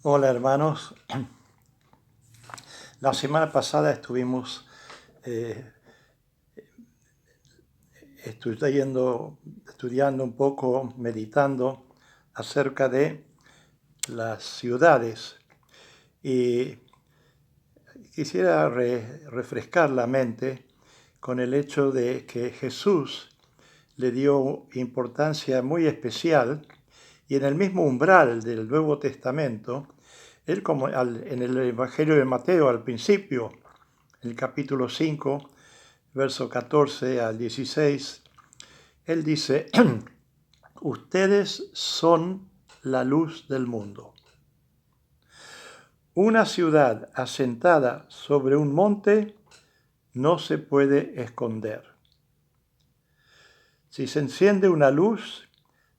Hola hermanos, la semana pasada estuvimos estudiando un poco, meditando acerca de las ciudades y quisiera refrescar la mente con el hecho de que Jesús le dio importancia muy especial y en el mismo umbral del Nuevo Testamento, él como en el Evangelio de Mateo al principio, el capítulo 5, verso 14 al 16, él dice, ustedes son la luz del mundo. Una ciudad asentada sobre un monte no se puede esconder. Si se enciende una luz,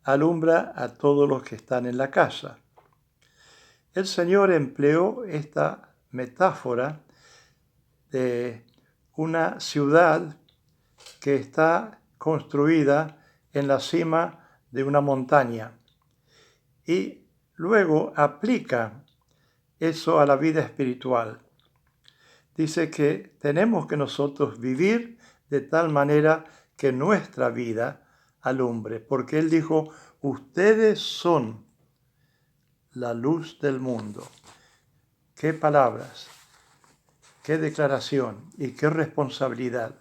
alumbra a todos los que están en la casa. El Señor empleó esta metáfora de una ciudad que está construida en la cima de una montaña y luego aplica eso a la vida espiritual. Dice que tenemos que nosotros vivir de tal manera que nuestra vida alumbre, porque Él dijo, ustedes son la luz del mundo. Qué palabras, qué declaración y qué responsabilidad.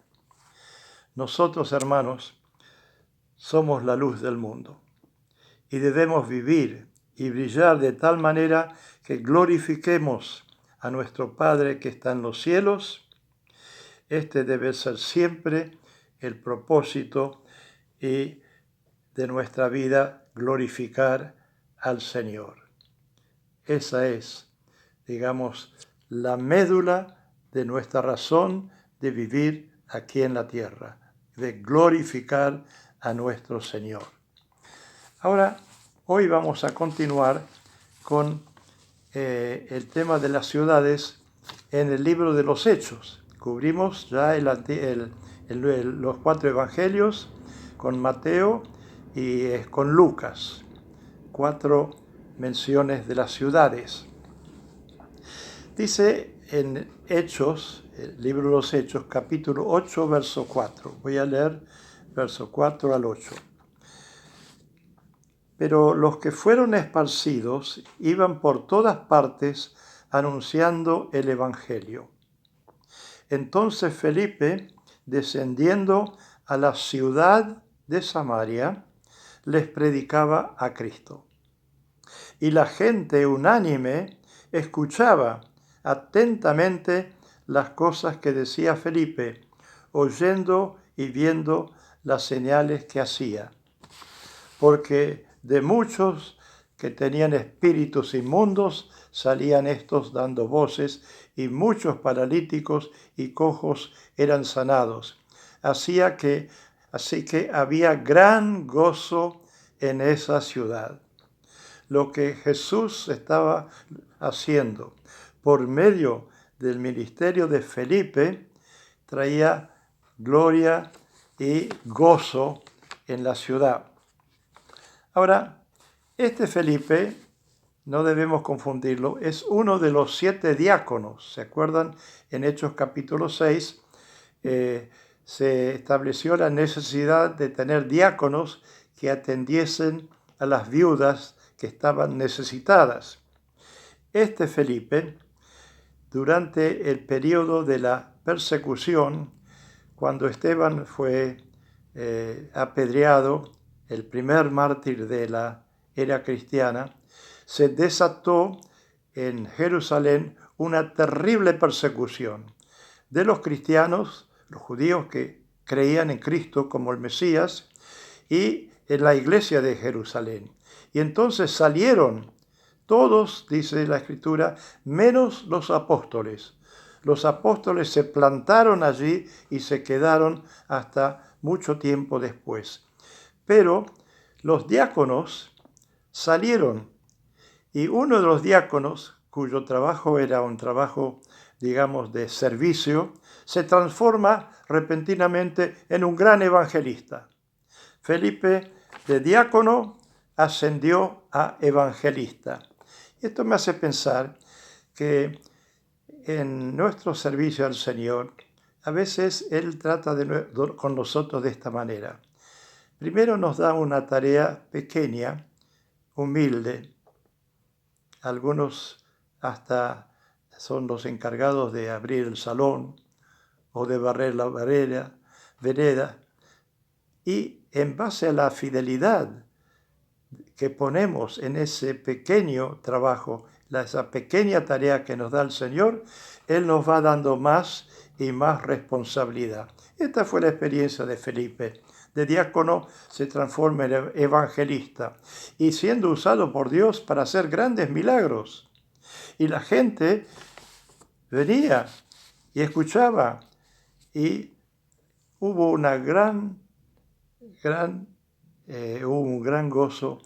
Nosotros, hermanos, somos la luz del mundo y debemos vivir y brillar de tal manera que glorifiquemos a nuestro Padre que está en los cielos. Este debe ser siempre el propósito y de nuestra vida, glorificar al Señor. Esa es, digamos, la médula de nuestra razón de vivir aquí en la tierra, de glorificar a nuestro Señor. Ahora, hoy vamos a continuar con el tema de las ciudades en el libro de los Hechos. Cubrimos ya los 4 evangelios con Mateo y con Lucas, 4 menciones de las ciudades. Dice en Hechos, el libro de los Hechos, capítulo 8, verso 4. Voy a leer verso 4 al 8. Pero los que fueron esparcidos iban por todas partes anunciando el evangelio. Entonces Felipe, descendiendo a la ciudad de Samaria, les predicaba a Cristo. Y la gente unánime escuchaba atentamente las cosas que decía Felipe, oyendo y viendo las señales que hacía. Porque de muchos que tenían espíritus inmundos salían estos dando voces, y muchos paralíticos y cojos eran sanados. Así que había gran gozo en esa ciudad. Lo que Jesús estaba haciendo por medio del ministerio de Felipe traía gloria y gozo en la ciudad. Ahora, este Felipe, no debemos confundirlo, es uno de los 7 diáconos. ¿Se acuerdan? En Hechos capítulo 6 se estableció la necesidad de tener diáconos que atendiesen a las viudas que estaban necesitadas. Este Felipe, durante el periodo de la persecución, cuando Esteban fue apedreado, el primer mártir de la era cristiana, se desató en Jerusalén una terrible persecución de los cristianos, los judíos que creían en Cristo como el Mesías, y en la iglesia de Jerusalén. Y entonces salieron todos, dice la Escritura, menos los apóstoles. Los apóstoles se plantaron allí y se quedaron hasta mucho tiempo después. Pero los diáconos salieron y uno de los diáconos, cuyo trabajo era un trabajo, digamos, de servicio, se transforma repentinamente en un gran evangelista. Felipe, de diácono, ascendió a evangelista. Esto me hace pensar que en nuestro servicio al Señor, a veces Él trata con nosotros de esta manera. Primero nos da una tarea pequeña, humilde. Algunos hasta son los encargados de abrir el salón o de barrer la vereda. Y en base a la fidelidad que ponemos en ese pequeño trabajo, esa pequeña tarea que nos da el Señor, Él nos va dando más y más responsabilidad. Esta fue la experiencia de Felipe. De diácono se transforma en evangelista y siendo usado por Dios para hacer grandes milagros. Y la gente venía y escuchaba y hubo un gran gozo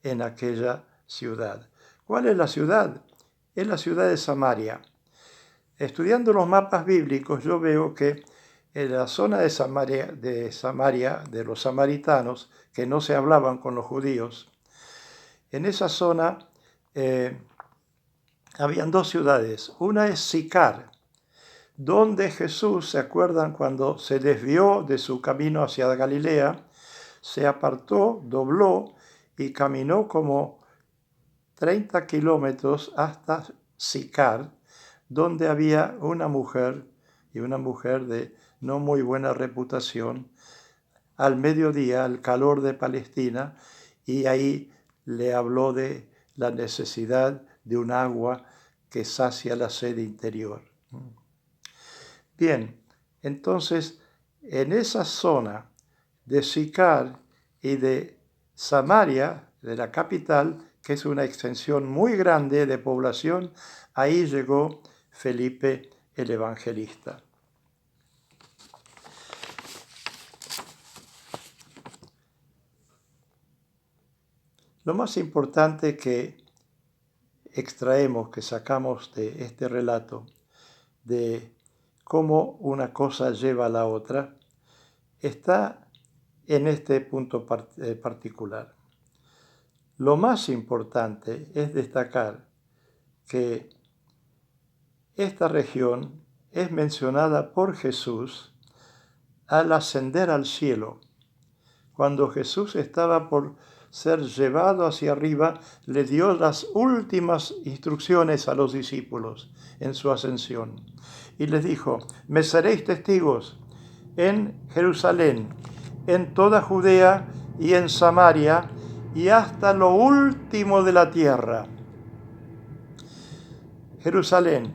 en aquella ciudad. ¿Cuál es la ciudad? Es la ciudad de Samaria. Estudiando los mapas bíblicos, yo veo que en la zona de Samaria, de los samaritanos, que no se hablaban con los judíos, en esa zona habían dos ciudades. Una es Sicar, donde Jesús, ¿se acuerdan cuando se desvió de su camino hacia Galilea? Se apartó, dobló y caminó como 30 kilómetros hasta Sicar, donde había una mujer, y una mujer de no muy buena reputación, al mediodía, al calor de Palestina, y ahí le habló de la necesidad de un agua que sacia la sed interior. Bien, entonces, en esa zona de Sicar y de Samaria, de la capital, que es una extensión muy grande de población, ahí llegó Felipe el Evangelista. Lo más importante que extraemos, que sacamos de este relato, de cómo una cosa lleva a la otra, está en este punto particular. Lo más importante es destacar que esta región es mencionada por Jesús al ascender al cielo. Cuando Jesús estaba por ser llevado hacia arriba, le dio las últimas instrucciones a los discípulos en su ascensión. Y les dijo: me seréis testigos en Jerusalén, en toda Judea y en Samaria, y hasta lo último de la tierra. Jerusalén,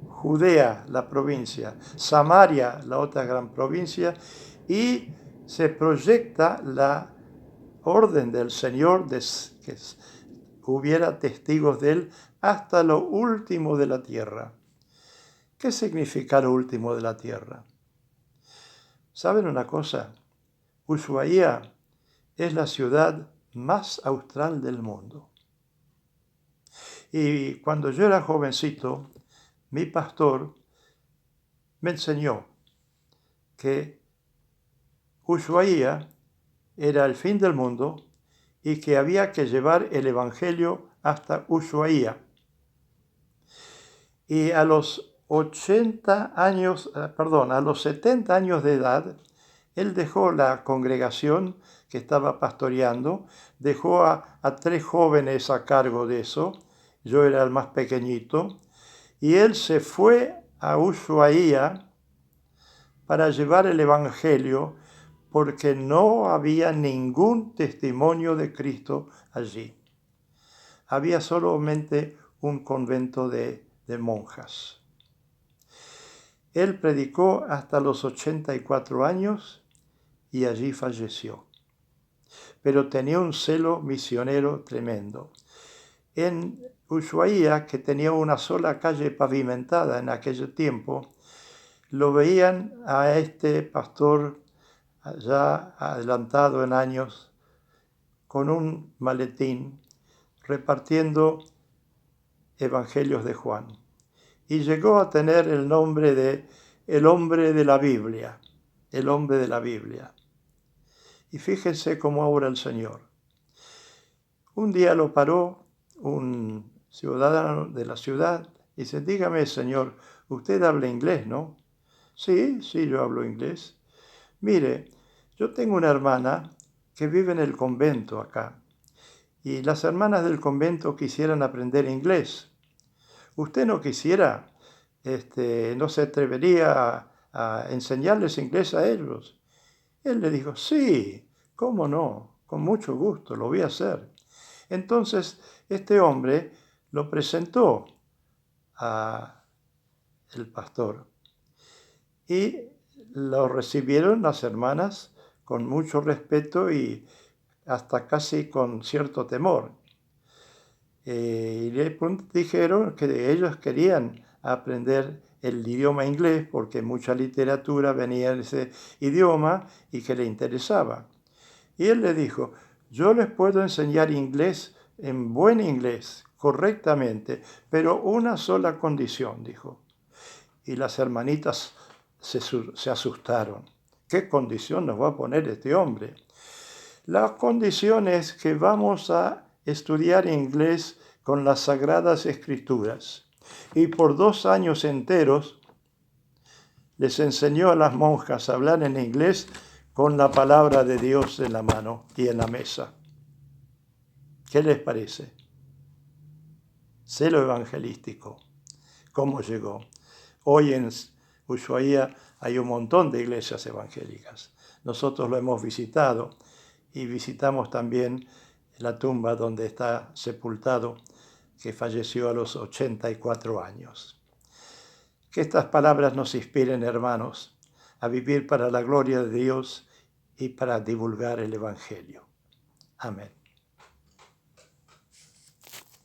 Judea, la provincia, Samaria, la otra gran provincia, y se proyecta la orden del Señor de que hubiera testigos de Él hasta lo último de la tierra. ¿Qué significa lo último de la tierra? ¿Saben una cosa? Ushuaia es la ciudad más austral del mundo. Y cuando yo era jovencito, mi pastor me enseñó que Ushuaia era el fin del mundo y que había que llevar el Evangelio hasta Ushuaia. Y a los 70 años de edad, él dejó la congregación que estaba pastoreando, dejó a 3 jóvenes a cargo de eso, yo era el más pequeñito, y él se fue a Ushuaia para llevar el Evangelio porque no había ningún testimonio de Cristo allí. Había solamente un convento de monjas. Él predicó hasta los 84 años y allí falleció. Pero tenía un celo misionero tremendo. En Ushuaia, que tenía una sola calle pavimentada en aquel tiempo, lo veían a este pastor ya adelantado en años, con un maletín, repartiendo evangelios de Juan. Y llegó a tener el nombre de el hombre de la Biblia, el hombre de la Biblia. Y fíjense cómo obra el Señor. Un día lo paró un ciudadano de la ciudad. Dice, dígame, señor, usted habla inglés, ¿no? Sí, yo hablo inglés. Mire, yo tengo una hermana que vive en el convento acá y las hermanas del convento quisieran aprender inglés. ¿Usted no quisiera, no se atrevería a enseñarles inglés a ellos? Él le dijo, sí, cómo no, con mucho gusto, lo voy a hacer. Entonces, este hombre lo presentó a el pastor y lo recibieron las hermanas con mucho respeto y hasta casi con cierto temor. Y le dijeron que ellos querían aprender el idioma inglés porque mucha literatura venía en ese idioma y que le interesaba. Y él le dijo, yo les puedo enseñar inglés en buen inglés, correctamente, pero una sola condición, dijo. Y las hermanitas se asustaron. ¿Qué condición nos va a poner este hombre? La condición es que vamos a estudiar inglés con las Sagradas Escrituras. Y por 2 años enteros les enseñó a las monjas a hablar en inglés con la palabra de Dios en la mano y en la mesa. ¿Qué les parece? Celo evangelístico. ¿Cómo llegó? Hoy en Ushuaia hay un montón de iglesias evangélicas. Nosotros lo hemos visitado y visitamos también la tumba donde está sepultado, que falleció a los 84 años. Que estas palabras nos inspiren, hermanos, a vivir para la gloria de Dios y para divulgar el Evangelio. Amén.